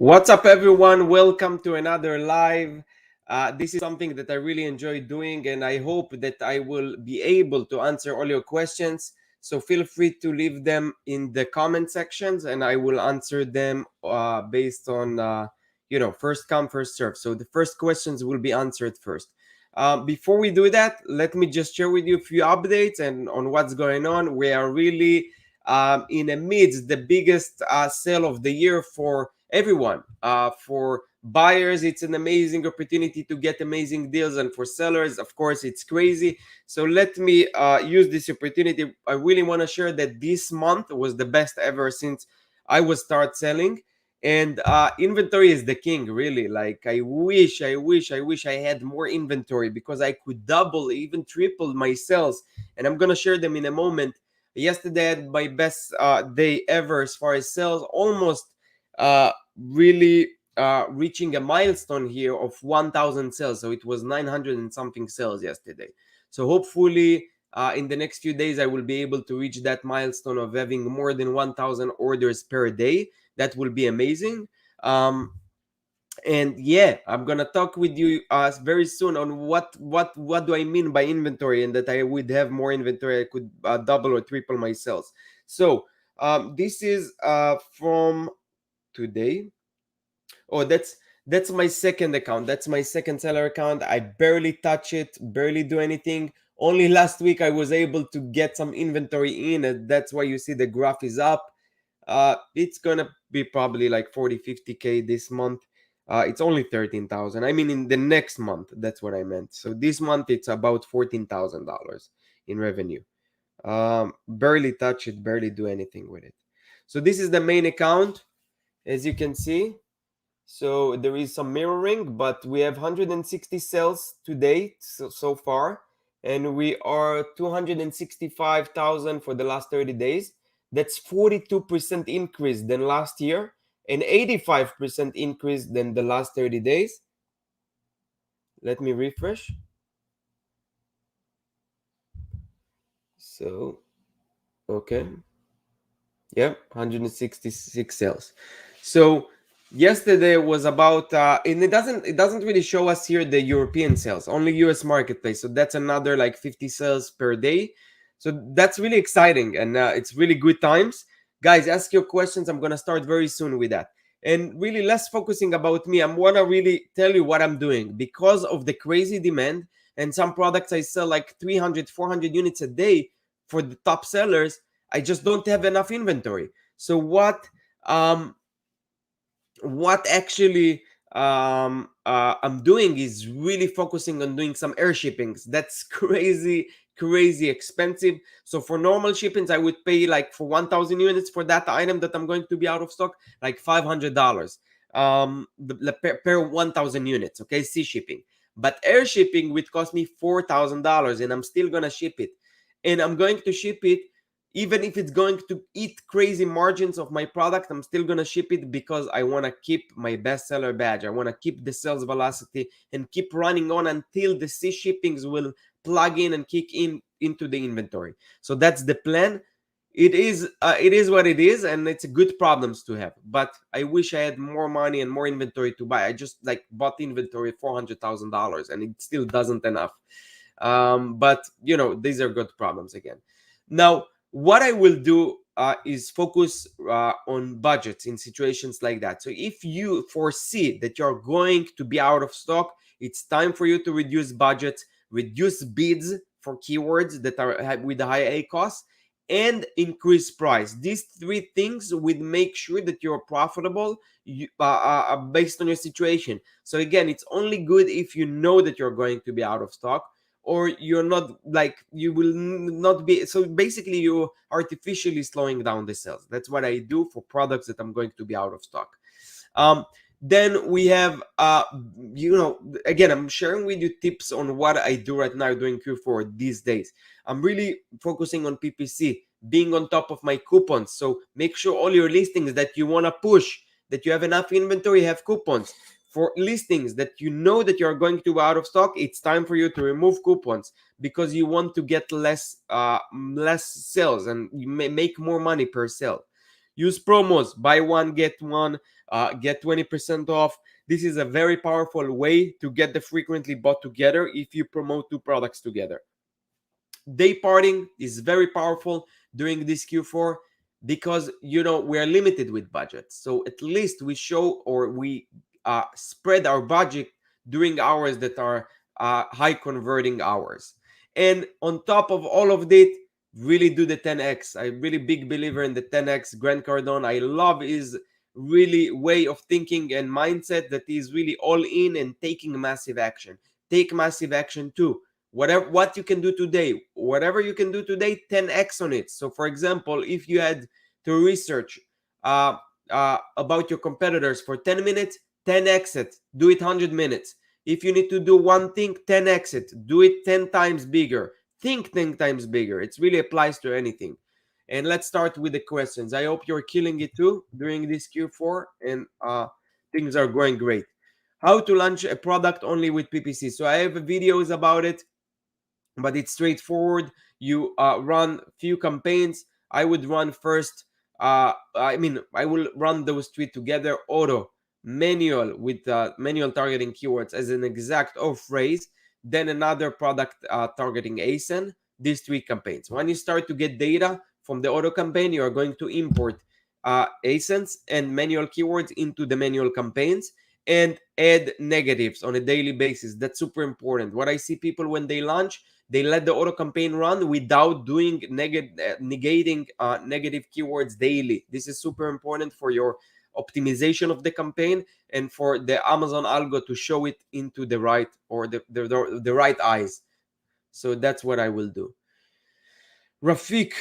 What's up, everyone? Welcome to another live. This is something that I really enjoy doing, and I hope that I will be able to answer all your questions. So feel free to leave them in the comment sections, and I will answer them based on, first come, first serve. So the first questions will be answered first. Before we do that, let me just share with you a few updates and on what's going on. We are really in amidst the biggest sale of the year for everyone. For buyers, it's an amazing opportunity to get amazing deals, and for sellers, of course, it's crazy. So let me use this opportunity. I really want to share that this month was the best ever since I was start selling. And inventory is the king, really. Like I wish I had more inventory because I could double, even triple my sales. And I'm gonna share them in a moment. Yesterday I had my best day ever as far as sales, almost really reaching a milestone here of 1000 sales. So it was 900 and something sales yesterday. So hopefully in the next few days I will be able to reach that milestone of having more than 1000 orders per day. That will be amazing. And yeah, I'm gonna talk with you very soon on what do I mean by inventory, and that I would have more inventory. I could double or triple my sales. So this is from today. Oh, that's my second account. That's my second seller account. I barely touch it, barely do anything. Only last week I was able to get some inventory in, and that's why you see the graph is up. It's gonna be probably like 40-50k this month. It's only 13,000. I mean, in the next month, that's what I meant. So this month it's about $14,000 in revenue. Barely touch it, barely do anything with it. So this is the main account, as you can see. So there is some mirroring, but we have 160 sales to date so far, and we are 265,000 for the last 30 days. That's 42% increase than last year and 85% increase than the last 30 days. Let me refresh. So, okay. Yeah, 166 sales. So yesterday was about and it doesn't really show us here the European sales, only US marketplace. So that's another like 50 sales per day. So that's really exciting, and it's really good times. Guys, ask your questions. I'm gonna start very soon with that. And really less focusing about me. I wanna really tell you what I'm doing because of the crazy demand, and some products I sell like 300, 400 units a day for the top sellers. I just don't have enough inventory. So um what actually I'm doing is really focusing on doing some air shippings. That's crazy expensive. So for normal shipments, I would pay like for 1000 units for that item that I'm going to be out of stock, like $500 per 1000 units. Okay, sea shipping. But air shipping would cost me $4000, and I'm still gonna ship it, and I'm going to ship it even if it's going to eat crazy margins of my product. I'm still gonna ship it because I want to keep my bestseller badge. I want to keep the sales velocity and keep running on until the sea shippings will plug in and kick in into the inventory. So that's the plan. It is what it is, and it's good problems to have. But I wish I had more money and more inventory to buy. I just like bought inventory $400,000, and it still doesn't enough. But these are good problems again. Now, what I will do is focus on budgets in situations like that. So if you foresee that you're going to be out of stock, it's time for you to reduce budgets, reduce bids for keywords that are with a high acos, and increase price. These three things would make sure that you're profitable based on your situation. So again, it's only good if you know that you're going to be out of stock, or you're not, like you will not be. So basically you artificially slowing down the sales. That's what I do for products that I'm going to be out of stock. Then we have again, I'm sharing with you tips on what I do right now during Q4 these days. I'm really focusing on PPC, being on top of my coupons. So make sure all your listings that you want to push, that you have enough inventory, have coupons. For listings that you know that you're going to be out of stock, it's time for you to remove coupons, because you want to get less sales, and you may make more money per sale. Use promos, buy one get one, get 20% off. This is a very powerful way to get the frequently bought together if you promote two products together. Day parting is very powerful during this Q4 because we are limited with budgets. So at least we show, or we spread our budget during hours that are high converting hours. And on top of all of that, really do the 10x. I'm really big believer in the 10x. Grant Cardone, I love his really way of thinking and mindset that is really all in and taking massive action. Take massive action too. What you can do today, whatever you can do today, 10x on it. So for example, if you had to research about your competitors for 10 minutes, 10x it, do it 100 minutes. If you need to do one thing, 10x it, do it 10 times bigger, think 10 times bigger. It really applies to anything. And let's start with the questions. I hope you're killing it too during this Q4 and things are going great. How to launch a product only with PPC. So I have videos about it, but it's straightforward. You run few campaigns. I would run first, I will run those three together: auto, manual with manual targeting keywords as an exact or phrase, then another product targeting Asin. These three campaigns. When you start to get data from the auto campaign, you are going to import Asins and manual keywords into the manual campaigns and add negatives on a daily basis. That's super important. What I see people when they launch, they let the auto campaign run without doing negating negative keywords daily. This is super important for your optimization of the campaign and for the Amazon algo to show it into the right, or the right eyes. So that's what I will do. Rafik,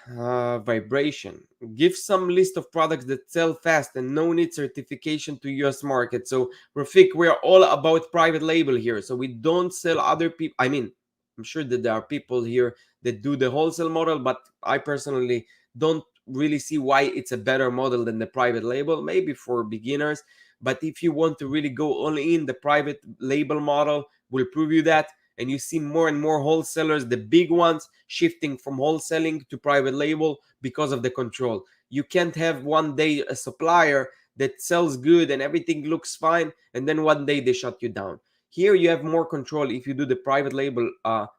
vibration. Give some list of products that sell fast and no need certification to US market. So Rafik, we are all about private label here. So we don't sell other people. I mean, I'm sure that there are people here that do the wholesale model, but I personally don't really see why it's a better model than the private label. Maybe for beginners, but if you want to really go all in, the private label model will prove you that. And you see more and more wholesalers, the big ones, shifting from wholesaling to private label because of the control. You can't have one day a supplier that sells good and everything looks fine, and then one day they shut you down. Here you have more control if you do the private label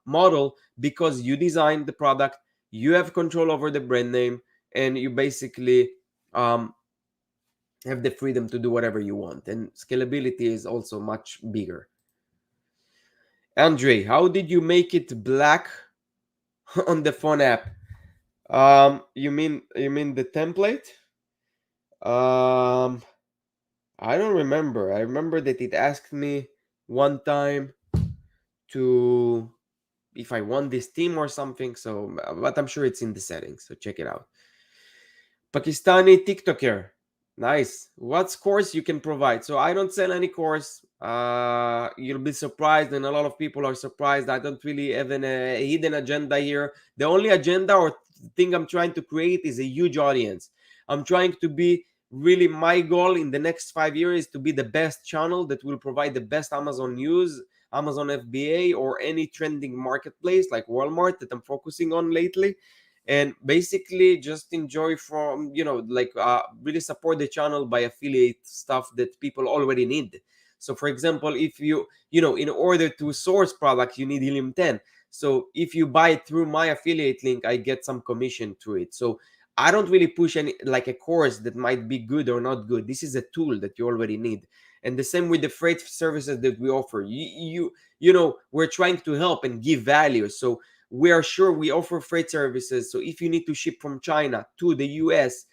model, because you design the product, you have control over the brand name, and you basically have the freedom to do whatever you want. And scalability is also much bigger. Andre, how did you make it black on the phone app? You mean the template? Um, I don't remember. I remember that it asked me one time to if I want this team or something. So, but I'm sure it's in the settings. So check it out. Pakistani TikToker. Nice. What course you can provide? So I don't sell any course. You'll be surprised, and a lot of people are surprised. I don't really have a hidden agenda here. The only agenda or thing I'm trying to create is a huge audience. I'm trying to be really, my goal in the next 5 years is to be the best channel that will provide the best Amazon news, Amazon FBA, or any trending marketplace like Walmart that I'm focusing on lately. And basically just enjoy from like really support the channel by affiliate stuff that people already need. So for example, if in order to source products, you need helium 10. So if you buy it through my affiliate link, I get some commission to it. So I don't really push any like a course that might be good or not good. This is a tool that you already need. And the same with the freight services that we offer. We're trying to help and give value. So we are sure we offer freight services. So if you need to ship from China to the US,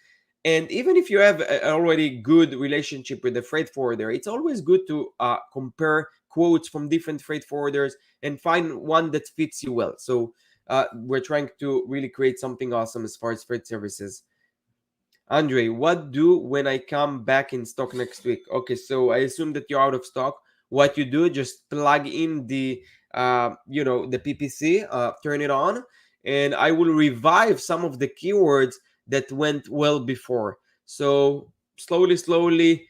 and even if you have a already good relationship with the freight forwarder, it's always good to compare quotes from different freight forwarders and find one that fits you well. So we're trying to really create something awesome as far as freight services. Andre, what do when I come back in stock next week? Okay, so I assume that you're out of stock. What you do, just plug in the PPC, turn it on, and I will revive some of the keywords that went well before. So slowly,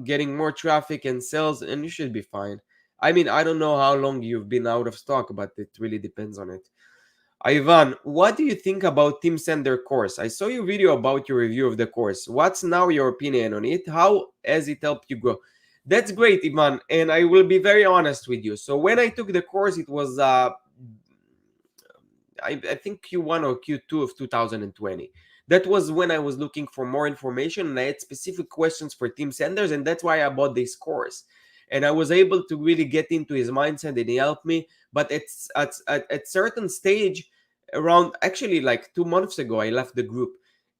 getting more traffic and sales, and you should be fine. I mean, I don't know how long you've been out of stock, but it really depends on it. Ivan, what do you think about Team Sender course? I saw your video about your review of the course. What's now your opinion on it? How has it helped you grow? That's great, Ivan, and I will be very honest with you. So when I took the course, it was I think Q1 or Q2 of 2020. That was when I was looking for more information and I had specific questions for Team Sanders, and that's why I bought this course. And I was able to really get into his mindset and he helped me. But at certain stage, around actually like 2 months ago, I left the group.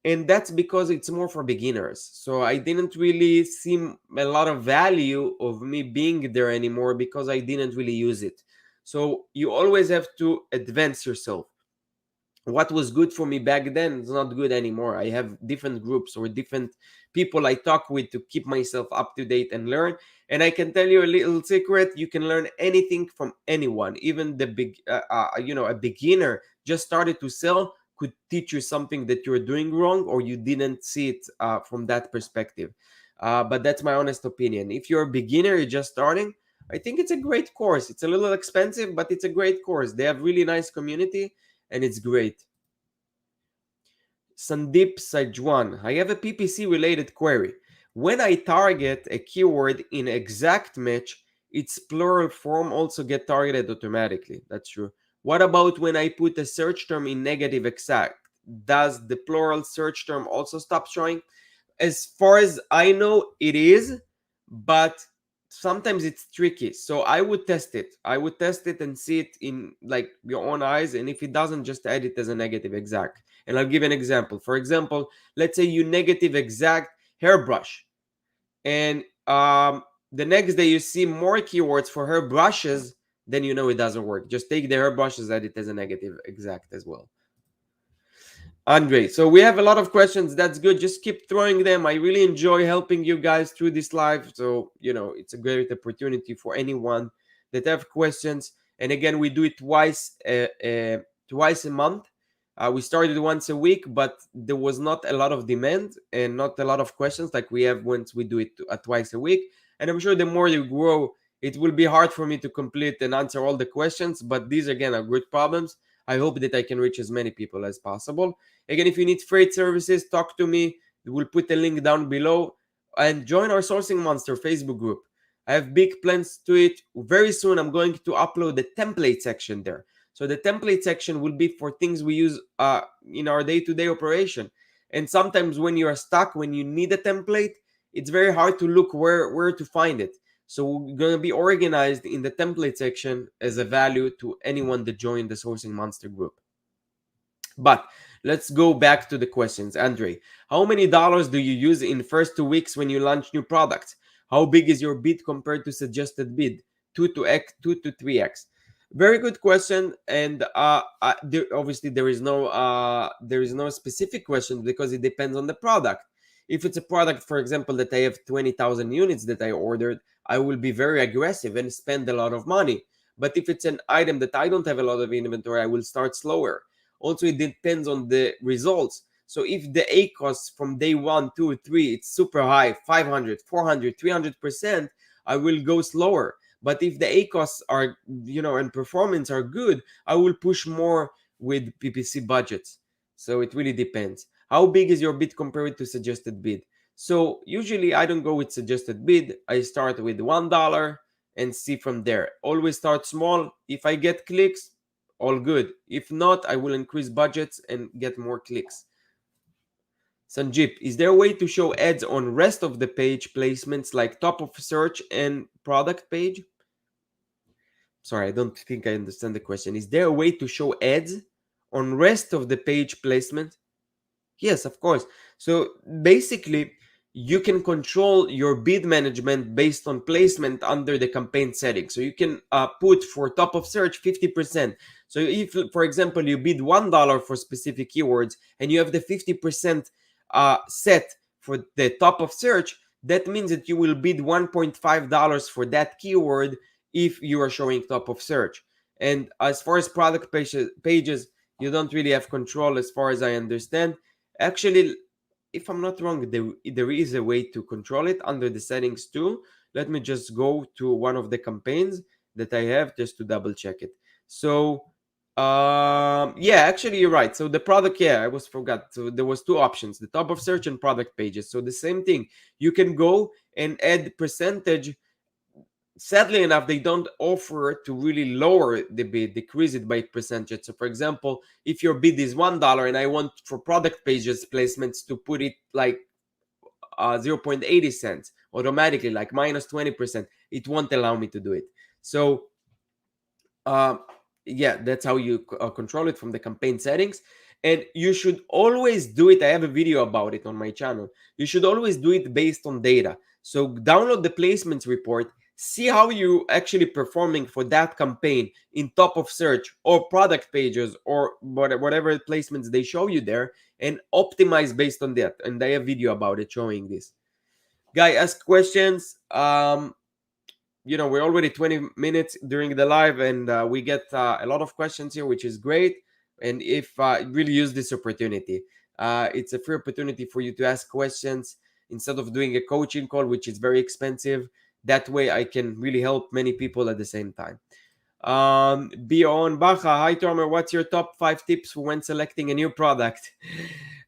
And that's because it's more for beginners. So I didn't really see a lot of value of me being there anymore because I didn't really use it. So you always have to advance yourself. What was good for me back then is not good anymore. I have different groups or different people I talk with to keep myself up to date and learn. And I can tell you a little secret: you can learn anything from anyone. Even the a beginner just started to sell could teach you something that you're doing wrong or you didn't see it from that perspective. But that's my honest opinion. If you're a beginner, you're just starting, I think it's a great course. It's a little expensive, but it's a great course. They have really nice community and it's great. Sandeep Sajwan, I have a PPC related query. When I target a keyword in exact match, its plural form also get targeted automatically. That's true. What about when I put a search term in negative exact? Does the plural search term also stop showing? As far as I know, it is, but sometimes it's tricky. So I would test it. I would test it and see it in like your own eyes. And if it doesn't, just add it as a negative exact. And I'll give an example. For example, let's say you negative exact hairbrush, and the next day you see more keywords for hairbrushes, then you know it doesn't work. Just take the hairbrushes, add it as a negative exact as well. Andre, so we have a lot of questions. That's good. Just keep throwing them. I really enjoy helping you guys through this live. So, it's a great opportunity for anyone that have questions. And again, we do it twice a month. We started once a week, but there was not a lot of demand and not a lot of questions like we have once we do it twice a week. And I'm sure the more you grow, it will be hard for me to complete and answer all the questions. But these, again, are good problems. I hope that I can reach as many people as possible. Again, if you need freight services, talk to me. We'll put the link down below and join our Sourcing Monster Facebook group. I have big plans to it. Very soon, I'm going to upload the template section there. So the template section will be for things we use in our day-to-day operation. And sometimes when you are stuck, when you need a template, it's very hard to look where to find it. So we're going to be organized in the template section as a value to anyone that joined the Sourcing Monster group. But let's go back to the questions. Andre, how many dollars do you use in first 2 weeks when you launch new products? How big is your bid compared to suggested bid? 2 to 3x. Very good question, and obviously there is no specific question because it depends on the product. If it's a product, for example, that I have 20,000 units that I ordered, I will be very aggressive and spend a lot of money. But if it's an item that I don't have a lot of inventory, I will start slower. Also, it depends on the results. So if the acos from day 1, 2, 3, it's super high, 500, 400, 300%, I will go slower. But if the acos are, and performance are good, I will push more with PPC budgets. So it really depends. How big is your bid compared to suggested bid? So usually I don't go with suggested bid. I start with $1 and see from there. Always start small. If I get clicks, all good. If not, I will increase budgets and get more clicks. Sanjip, is there a way to show ads on rest of the page placements like top of search and product page? Sorry, I don't think I understand the question. Is there a way to show ads on rest of the page placement? Yes, of course. So basically, you can control your bid management based on placement under the campaign settings. So you can put for top of search 50%. So if, for example, you bid $1 for specific keywords and you have the 50% set for the top of search, that means that you will bid $1.5 for that keyword if you are showing top of search. And as far as product pages, you don't really have control as far as I understand. Actually, if I'm not wrong, there is a way to control it under the settings too. Let me just go to one of the campaigns that I have just to double check it. So Yeah, actually you're right. So the product, yeah, I was forgot. So there was two options, the top of search and product pages. So the same thing. You can go and add percentage. Sadly enough, they don't offer to really lower the bid, decrease it by percentage. So for example, if your bid is $1 and I want for product pages placements to put it like 0.80 cents automatically, like minus 20%, it won't allow me to do it. So uh, yeah, that's how you control it from the campaign settings. And you should always do it. I have a video about it on my channel. You should always do it based on data. So download the placements report, see how you actually performing for that campaign in top of search or product pages or whatever placements they show you there, and optimize based on that. And I have a video about it showing this. Guy, ask questions. We're already 20 minutes during the live, and we get a lot of questions here, which is great. And if really use this opportunity, it's a free opportunity for you to ask questions instead of doing a coaching call, which is very expensive. That way I can really help many people at the same time. Beyond Baja, hi Tomer, what's your top 5 tips when selecting a new product?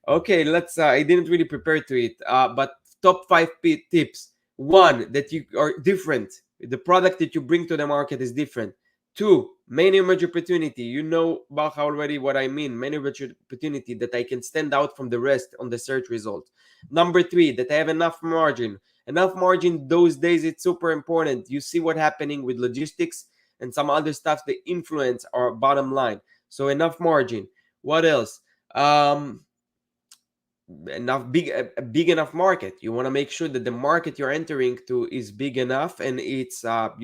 Okay, let's I didn't really prepare to it, but top 5 tips. One, that you are different. The product that you bring to the market is different. Two, main emerge opportunity. You know, Baja, already what I mean. Main emerge opportunity, that I can stand out from the rest on the search result. Number three, that I have enough margin. Enough margin those days, it's super important. You see what happening with logistics and some other stuff that influence our bottom line. So enough margin. What else? Enough big, a big enough market. You want to make sure that the market you're entering to is big enough, and it's have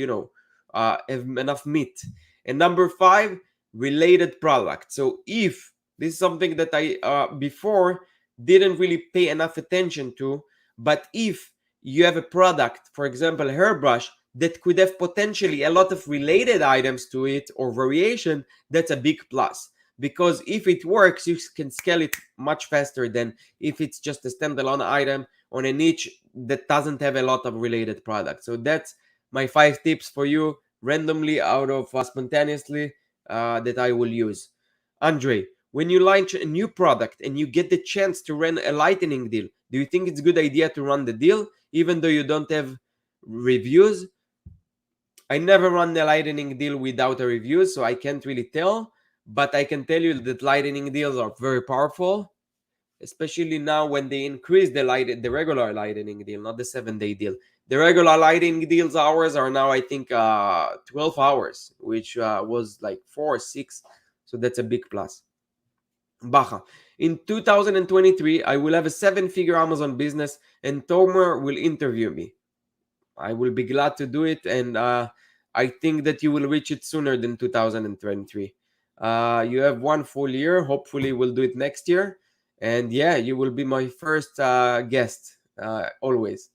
enough meat. And number five, related product. So if this is something that I before didn't really pay enough attention to, but if you have a product, for example, a hairbrush, that could have potentially a lot of related items to it or variation, that's a big plus. Because if it works, you can scale it much faster than if it's just a standalone item on a niche that doesn't have a lot of related products. So that's my 5 tips for you, randomly out of spontaneously, that I will use. Andre, when you launch a new product and you get the chance to run a lightning deal, do you think it's a good idea to run the deal even though you don't have reviews? I never run the lightning deal without a review, so I can't really tell. But I can tell you that lightning deals are very powerful, especially now when they increase the regular lightning deal, not the 7-day deal. The regular lightning deals hours are now, I think, 12 hours, which was like 4 or 6. So that's a big plus. Baja. In 2023, I will have a 7-figure Amazon business, and Tomer will interview me. I will be glad to do it, and I think that you will reach it sooner than 2023. You have 1 full year. Hopefully, we'll do it next year, and yeah, you will be my first guest. Always,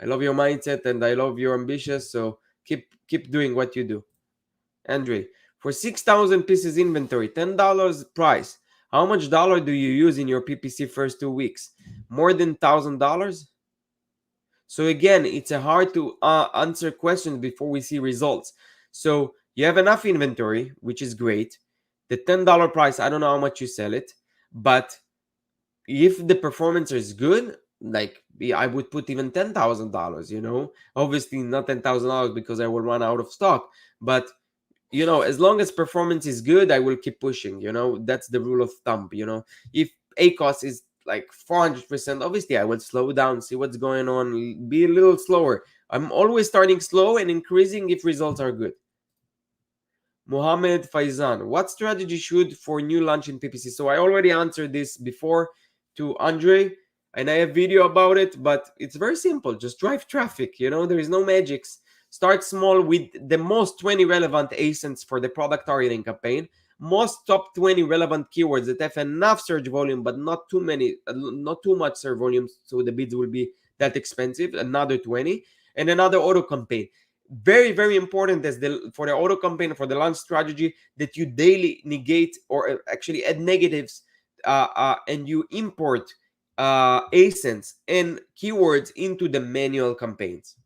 I love your mindset and I love your ambitious. So keep doing what you do, Andre. For 6,000 pieces inventory, $10 price. How much dollar do you use in your PPC first 2 weeks? More than $1,000? So again, it's a hard to answer questions before we see results. So you have enough inventory, which is great. The $10 price, I don't know how much you sell it, but if the performance is good, like I would put even $10,000. Obviously not $10,000 because I will run out of stock, but as long as performance is good, I will keep pushing. That's the rule of thumb. If acos is like 400%, obviously I will slow down, see what's going on, be a little slower. I'm always starting slow and increasing if results are good. Mohammed Faizan, what strategy should for new launch in PPC? So I already answered this before to Andre, and I have video about it, but it's very simple. Just drive traffic. There is no magics. Start small with the most 20 relevant ASINs for the product targeting campaign. Most top 20 relevant keywords that have enough search volume, but not too much search volume, so the bids will be that expensive. Another 20, and another auto campaign. Very, very important for the auto campaign, for the launch strategy, that you daily negate or actually add negatives, and you import ASINs and keywords into the manual campaigns.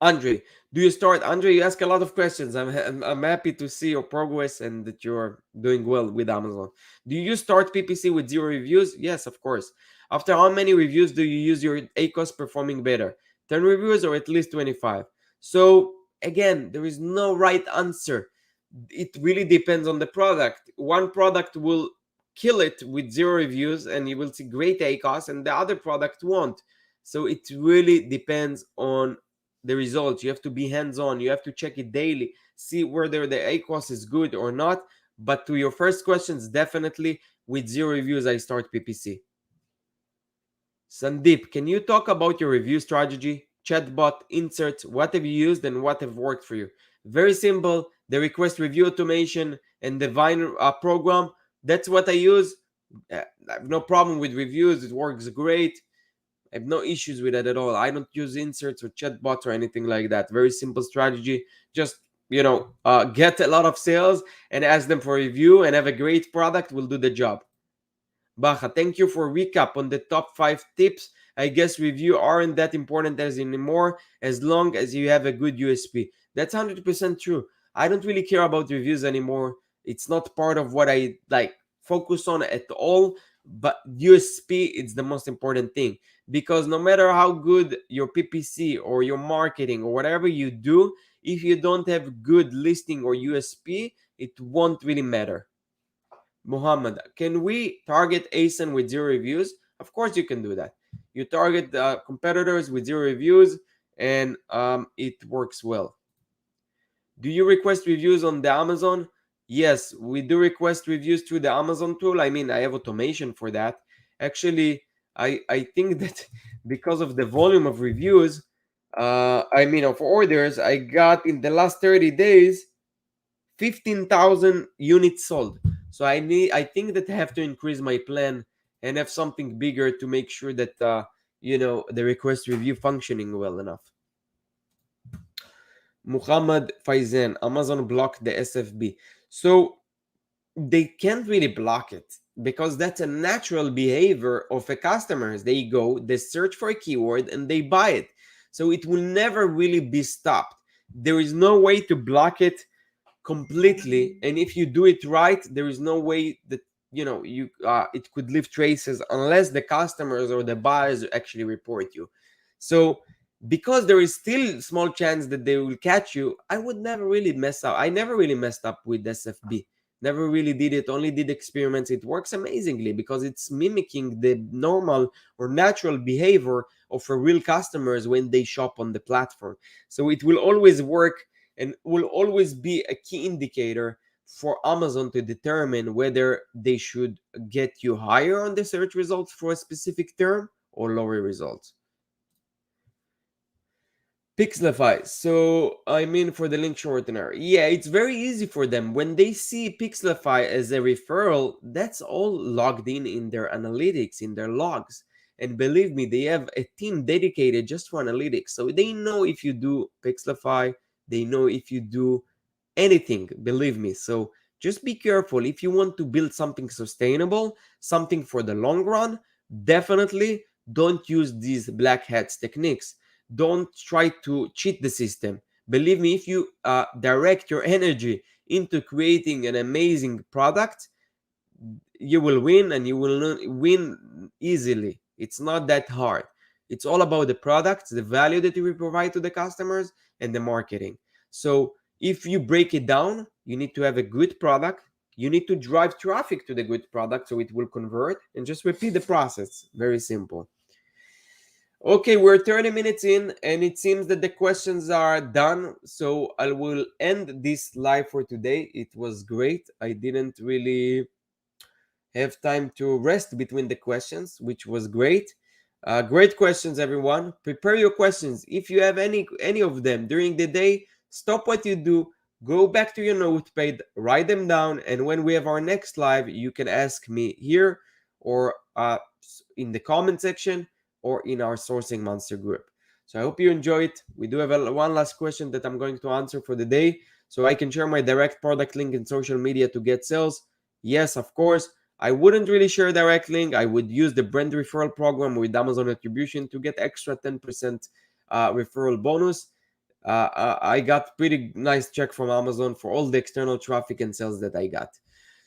Andre, do you start? Andre, you ask a lot of questions. I'm happy to see your progress and that you're doing well with Amazon. Do you start PPC with 0 reviews? Yes, of course. After how many reviews do you use your ACOS performing better? 10 reviews or at least 25? So, again, there is no right answer. It really depends on the product. One product will kill it with 0 reviews and you will see great ACOS, and the other product won't. So, it really depends on the results. You have to be hands-on. You have to check it daily, see whether the ACOS is good or not. But to your first questions, definitely with 0 reviews, I start PPC. Sandeep, can you talk about your review strategy, chatbot, inserts? What have you used and what have worked for you? Very simple. The request review automation and the Vine program. That's what I use. I have no problem with reviews. It works great. I have no issues with it at all. I don't use inserts or chatbots or anything like that. Very simple strategy. Just get a lot of sales and ask them for review and have a great product. Will do the job. Baja, thank you for recap on the top 5 tips. I guess review aren't that important as anymore as long as you have a good USP. That's 100% true. I don't really care about reviews anymore. It's not part of what I focus on at all, but USP is the most important thing, because no matter how good your PPC or your marketing or whatever you do, if you don't have good listing or USP, it won't really matter. Muhammad, can we target Asin with 0 reviews? Of course, you can do that. You target competitors with 0 reviews, and it works well. Do you request reviews on the Amazon? Yes, we do request reviews through the Amazon tool. I mean, I have automation for that. Actually, I think that because of the volume of reviews, of orders, I got in the last 30 days 15,000 units sold. So I think that I have to increase my plan and have something bigger to make sure that the request review functioning well enough. Muhammad Faizan, Amazon blocked the SFB. So they can't really block it because that's a natural behavior of a customer. They go, they search for a keyword and they buy it. So it will never really be stopped. There is no way to block it completely, and if you do it right, there is no way that it could leave traces unless the customers or the buyers actually report you. So because there is still small chance that they will catch you, I would never really mess up. I never really messed up with SFB. Never really did it. Only did experiments. It works amazingly because it's mimicking the normal or natural behavior of a real customers when they shop on the platform. So it will always work and will always be a key indicator for Amazon to determine whether they should get you higher on the search results for a specific term or lower results. Pixelify. So, for the link shortener. Yeah, it's very easy for them. When they see Pixelify as a referral, that's all logged in their analytics, in their logs. And believe me, they have a team dedicated just for analytics. So they know if you do Pixelify, they know if you do anything, believe me. So just be careful. If you want to build something sustainable, something for the long run, definitely don't use these black hats techniques. Don't try to cheat the system. Believe me, if you direct your energy into creating an amazing product, you will win, and you will win easily. It's not that hard. It's all about the products, the value that you will provide to the customers, and the marketing. So if you break it down, you need to have a good product. You need to drive traffic to the good product so it will convert, and just repeat the process. Very simple. Okay, we're 30 minutes in, and it seems that the questions are done. So I will end this live for today. It was great. I didn't really have time to rest between the questions, which was great. Great questions, everyone. Prepare your questions. If you have any of them during the day, stop what you do, go back to your notepad, write them down, and when we have our next live, you can ask me here or in the comment section or in our Sourcing Monster group. So I hope you enjoy it. We do have one last question that I'm going to answer for the day, so I can share my direct product link in social media to get sales. Yes, of course. I wouldn't really share direct link. I would use the brand referral program with Amazon Attribution to get extra 10% referral bonus. I got pretty nice check from Amazon for all the external traffic and sales that I got.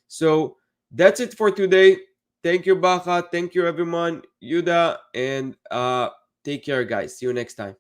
So that's it for today. Thank you, Bacha. Thank you, everyone. Yuda, and take care, guys. See you next time.